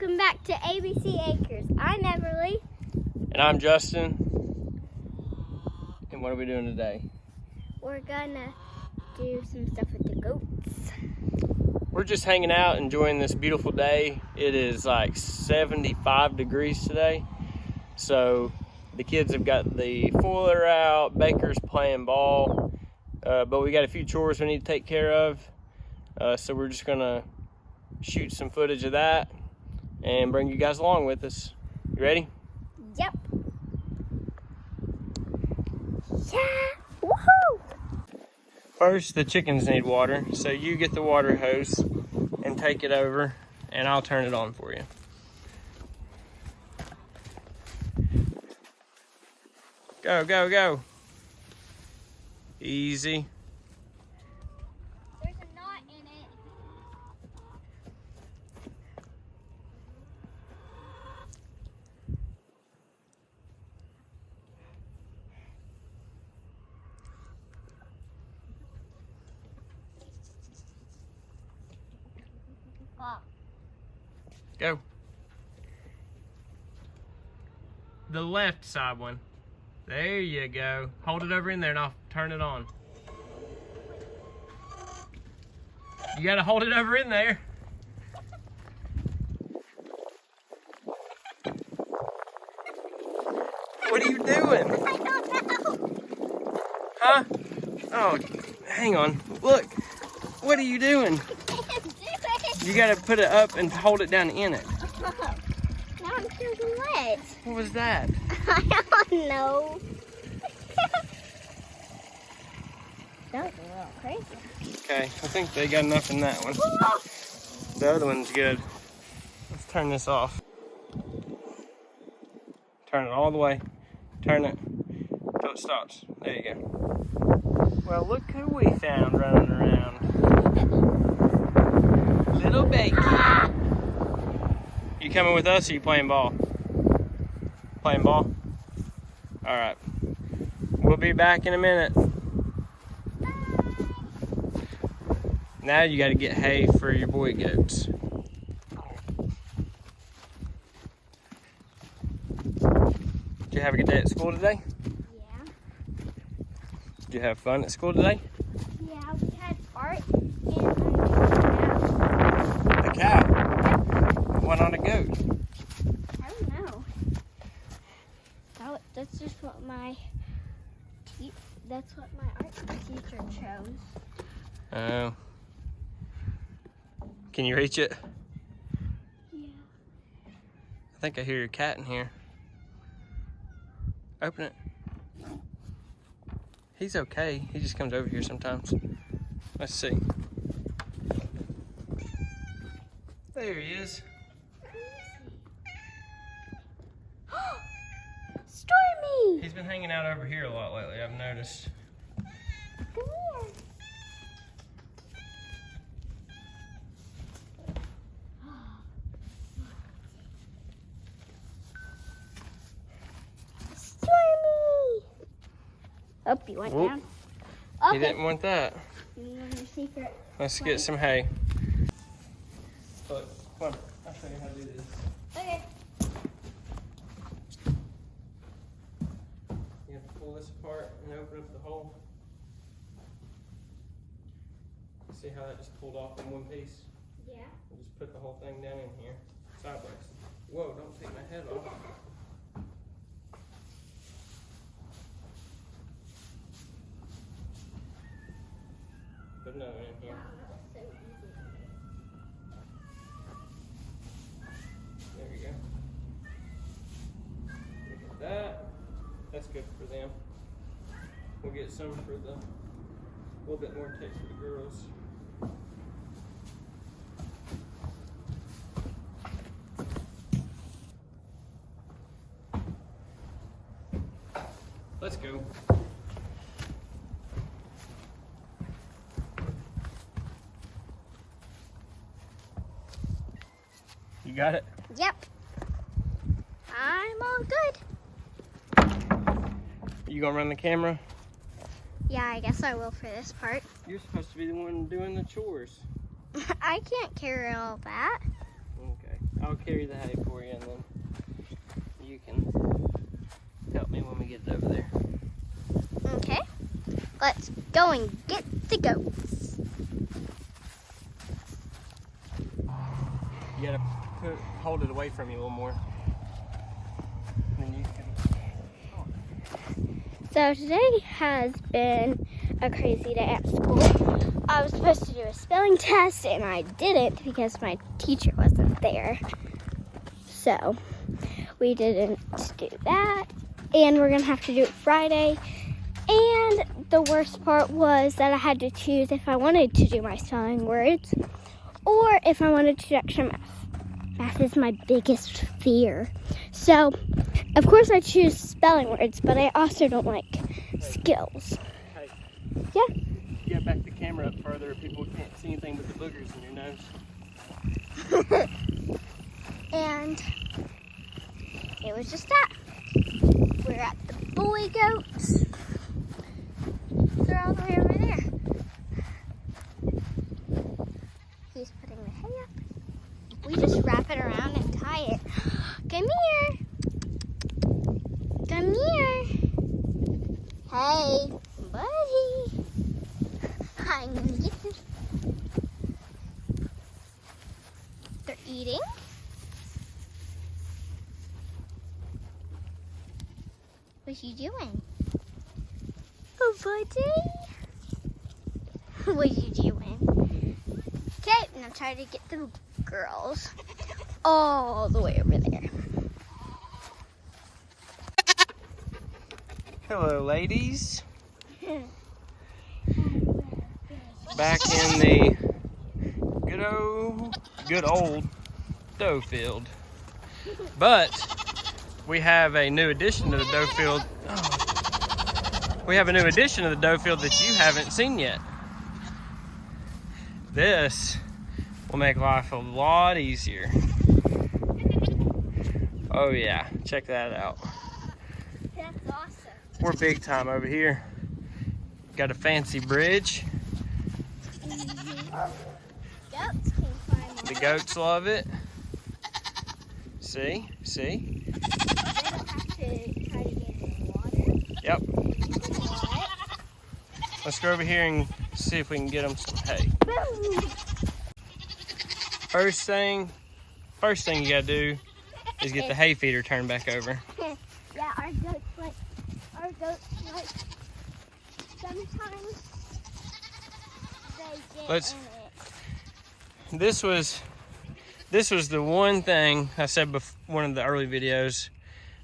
welcome back to ABC Acres. I'm Everly. And I'm Justin. And what are we doing today? We're gonna do some stuff with the goats. We're just hanging out, enjoying this beautiful day. It is like 75 degrees today. So the kids have got the foiler out, Baker's playing ball. But we got a few chores we need to take care of. So we're just gonna shoot some footage of that and bring you guys along with us. You ready? Yep. Yeah. Woohoo! First, the chickens need water, so you get the water hose and take it over, and I'll turn it on for you. Go, go, go. Easy. There's a knot in it. Oh. Go. The left side one. There you go. Hold it over in there and I'll turn it on. You gotta hold it over in there. What are you doing? I don't know. Huh? Oh, hang on. Look. What are you doing? I can't do it. You gotta put it up and hold it down in it. Now I'm feeling wet. What was that? I don't know. That was a little crazy. Okay, I think they got enough in that one. The other one's good. Let's turn this off. Turn it all the way. Turn it until it stops. There you go. Well, look who we found running around. Little Becky. You coming with us or you playing ball? Playing ball? Alright. We'll be back in a minute. Now you got to get hay for your boy goats. Did you have a good day at school today? Yeah. Did you have fun at school today? Yeah, we had art and A cow. Why not a goat? I don't know. That's just what that's what my art teacher chose. Oh. Can you reach it? Yeah. I think I hear your cat in here. Open it. He's okay. He just comes over here sometimes. Let's see. There he is. Stormy! He's been hanging out over here a lot lately, I've noticed. Come here. Stormy! Oh, you went Whoop. down. He Okay. didn't want that. You want your secret? Let's get some hay. Look, come on. I'll show you how to do this. Okay. You have to pull this apart and open up the hole. See how that just pulled off in one piece? Yeah. And just put the whole thing down in here, sideways. Whoa, don't take my head off. Put another one in here. That was so easy. There we go. Look at that. That's good for them. We'll get some for the, a little bit more tape for the girls. Let's go. You got it? Yep. I'm all good. You gonna run the camera? Yeah, I guess I will for this part. You're supposed to be the one doing the chores. I can't carry all that. Okay. I'll carry the hay for you, and then you can help me when we get it over there. Okay. Let's go and get the goats. You gotta hold it away from you a little more. Then you can. So today has been a crazy day at school. I was supposed to do a spelling test and I didn't because my teacher wasn't there. So we didn't do that, and we're gonna have to do it Friday. And the worst part was that I had to choose if I wanted to do my spelling words or if I wanted to do extra math. Math is my biggest fear. So, of course I choose spelling words, but I also don't like skills. Hey. Yeah? Get back the camera up further. People can't see anything but the boogers in your nose. And it was just that. We're at the boy goats. They're all the way over there. He's putting the hay up. We just wrap it around and tie it. Come here. Come here. Hey, buddy. I'm gonna get this. They're eating. What you doing? Oh, buddy. What you doing? Okay, now try to get the girls all the way over there. Hello, ladies. Back in the good old dough field. But we have a new addition to the dough field. We have a new addition to the dough field that you haven't seen yet. This will make life a lot easier. Oh yeah, check that out. That's awesome. We're big time over here. Got a fancy bridge. Goats can climb on The it. goats love it. See? They don't have to try to get in the water. Yep. What? Let's go over here and see if we can get them some hay. Boom! First thing you gotta do is get the hay feeder turned back over. Yeah, our goats like sometimes they get Let's- in it. This was the one thing I said before one of the early videos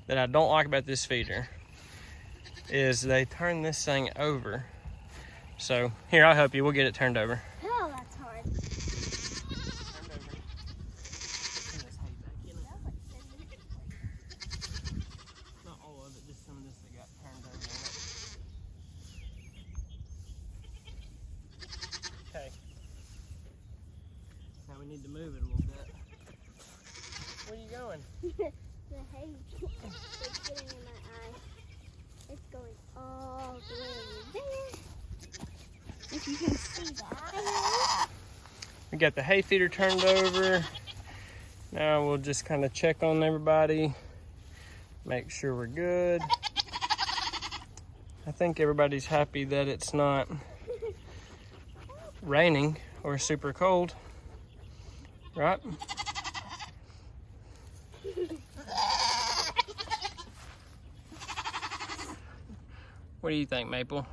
that I don't like about this feeder is they turn this thing over. So here, I'll help you. We'll get it turned over. Oh, that's hard. Not all of it, just some of this that got turned over. Okay. Now we need to move it a little bit. Where are you going? The hay is getting in my eye. It's going all the way over there. If you can see that. We got the hay feeder turned over. Now we'll just kind of check on everybody, make sure we're good. I think everybody's happy that it's not raining or super cold, right? What do you think, Maple?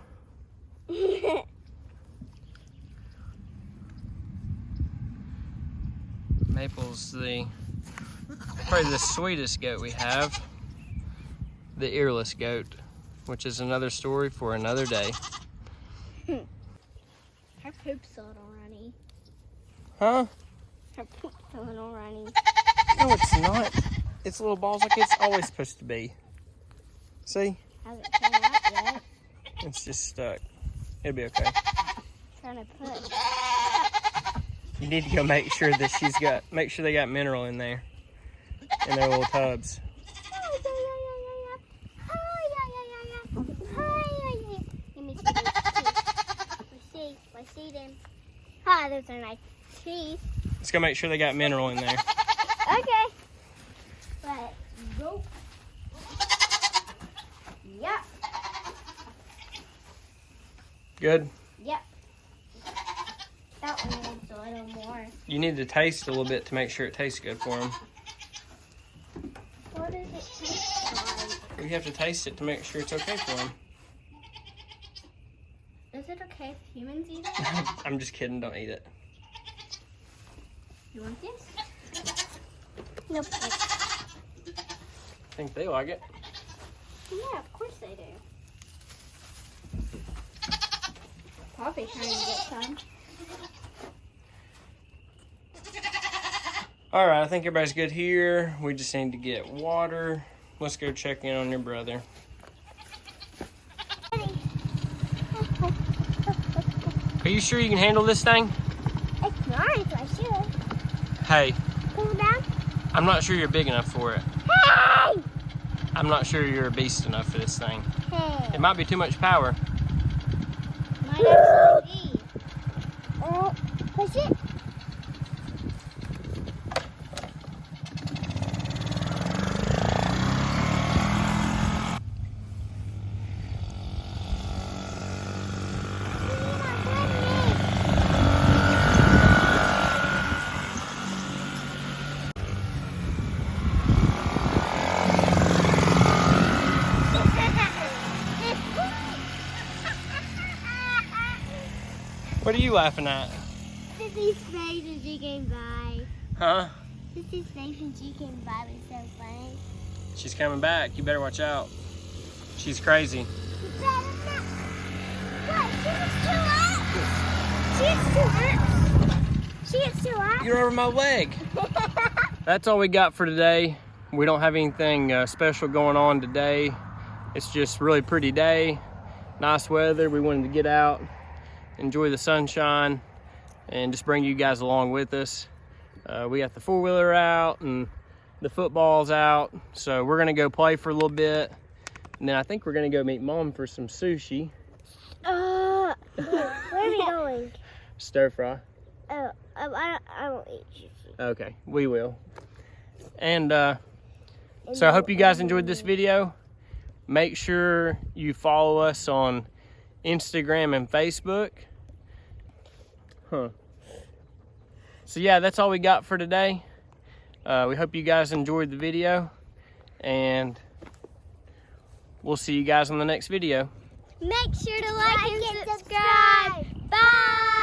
Maple's probably the sweetest goat we have, the earless goat, which is another story for another day. Her poop's a little runny. Huh? Her poop's a little runny. No, it's not. It's little balls like it's always supposed to be. See? Hasn't come out yet. It's just stuck. It'll be okay. Trying to push. You need to go make sure that make sure they got mineral in there, in their little tubs. Let me see. I see them. Ah, those are nice teeth. Let's go make sure they got mineral in there. Okay. Good? Yep. That one needs a little more. You need to taste a little bit to make sure it tastes good for them. What does it taste like? You have to taste it to make sure it's okay for them. Is it okay if humans eat it? I'm just kidding. Don't eat it. You want this? Nope. I think they like it. Yeah, of course they do. Poppy trying to get some. All right, I think everybody's good here. We just need to get water. Let's go check in on your brother. Are you sure you can handle this thing? It's nice, I should. Hey, Pull down. I'm not sure you're big enough for it. Hey! I'm not sure you're a beast enough for this thing. Hey. It might be too much power. Might actually be. Oh, push it. What are you laughing at? Sissy's face as she came by. Huh? Sissy's face when she came by was so funny. She's coming back. You better watch out. She's crazy. You better not. What? She gets too up. She gets too up. You're over my leg. That's all we got for today. We don't have anything special going on today. It's just a really pretty day. Nice weather. We wanted to get out, enjoy the sunshine, and just bring you guys along with us. We got the four-wheeler out and the football's out, so we're gonna go play for a little bit, and then I think we're gonna go meet Mom for some sushi. Where are we going? Stir fry. Oh, I don't eat sushi. Okay, we will. And so I hope you guys enjoyed this video. Make sure you follow us on Instagram and Facebook. So yeah, that's all we got for today. We hope you guys enjoyed the video, and we'll see you guys on the next video. Make sure to like and subscribe. Bye.